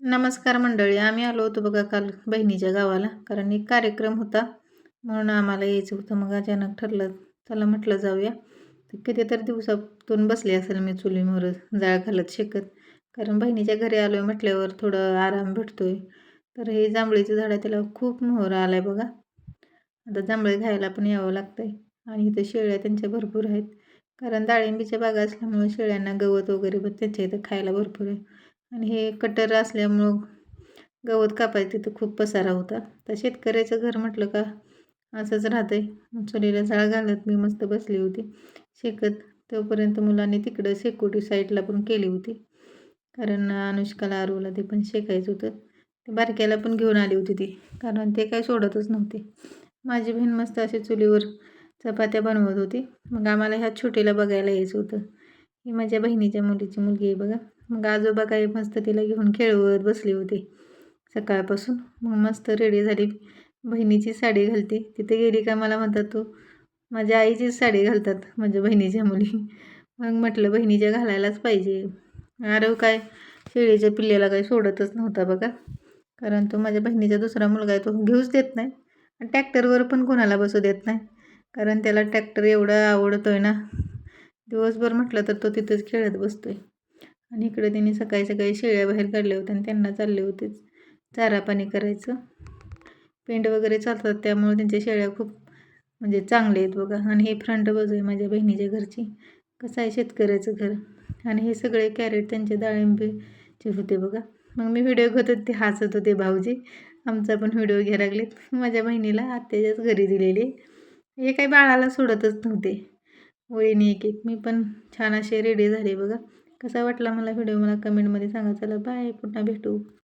नमस्कार मंडळी. आम्ही आलो होतो बघा काल बहिणीच्या गावाला, कारण एक कार्यक्रम होता म्हणून आम्हाला यायचं होतं. मग अचानक ठरलं, चला म्हटलं जाऊया. तर कितीतरी दिवसातून बसले असेल मी चुलीवर जाळ घालत शेकत, कारण बहिणीच्या घरी आलो आहे म्हटल्यावर थोडं आराम भेटतोय. तर हे जांभळीचं झाड आहे, त्याला खूप मोहर आला आहे बघा. आता जांभळे खायला पण यावं लागतंय. आणि इथं शेळ्या त्यांच्या भरपूर आहेत, कारण डाळिंबीच्या बागा असल्यामुळे शेळ्यांना गवत वगैरे पण त्यांच्या इथं खायला भरपूर आहे. आणि हे कटर असल्यामुळं गवत कापायचं तिथं खूप पसारा होता. तर शेतकऱ्याचं घर म्हटलं का असंच राहतंय. चुलीला जाळ घालत मी मस्त बसली होती शेकत. तोपर्यंत मुलांनी तिकडं शेकोटी साईडला पण केली होती, कारण अनुष्काला आरूला ते पण शेकायचं होतं. ते बारक्याला पण घेऊन आली होती ती, कारण ते काही सोडतच नव्हते. माझी बहीण मस्त अशी चुलीवर चपात्या बनवत होती. मग आम्हाला ह्या छोटीला बघायला यायचं होतं. ही माझ्या बहिणीच्या मुलीची मुलगी आहे बघा. मग आजोबा काही मस्त तिला घेऊन खेळवत बसले होते सकाळपासून. मग मस्त रेडी झाली, बहिणीची साडी घालते. तिथे गेली का मला म्हणतात, तू माझ्या आईचीच साडी घालतात माझ्या बहिणीच्या मुली. मग म्हटलं बहिणीच्या घालायलाच पाहिजे. आरव काय शेळीच्या पिल्ल्याला काही सोडतच नव्हता बघा, कारण तो माझ्या बहिणीचा दुसरा मुलगा आहे, तो घेऊच देत नाही. आणि ट्रॅक्टरवर पण कोणाला बसू देत नाही, कारण त्याला ट्रॅक्टर एवढं आवडतोय ना. दिवसभर म्हटलं तर तो तिथंच खेळत बसतोय. आणि इकडे त्यांनी सकाळी सकाळी शेळ्या बाहेर काढल्या होत्या आणि त्यांना चालले होते चारा पाणी करायचं. पेंड वगैरे चालतात, त्यामुळे त्यांच्या शेळ्या खूप म्हणजे चांगले आहेत बघा. आणि हे फ्रंट बाजू आहे माझ्या बहिणीच्या घरची. कसं आहे शेतकऱ्याचं घर. आणि हे सगळे कॅरेट त्यांचे डाळिंबीचे होते बघा. मग मी व्हिडिओ घेत होते, ते हसत होते भाऊजी. आमचा पण व्हिडिओ घ्यायला लागलेत. माझ्या बहिणीला आत्याच्याच घरी दिलेली. हे काही बाळाला सोडतच नव्हते. वळीने एक एक. मी पण छान असे रेडी झाले बघा. कसा वाटला मला व्हिडिओ, मला कमेंटमध्ये सांगा. चला बाय, पुन्हा भेटू.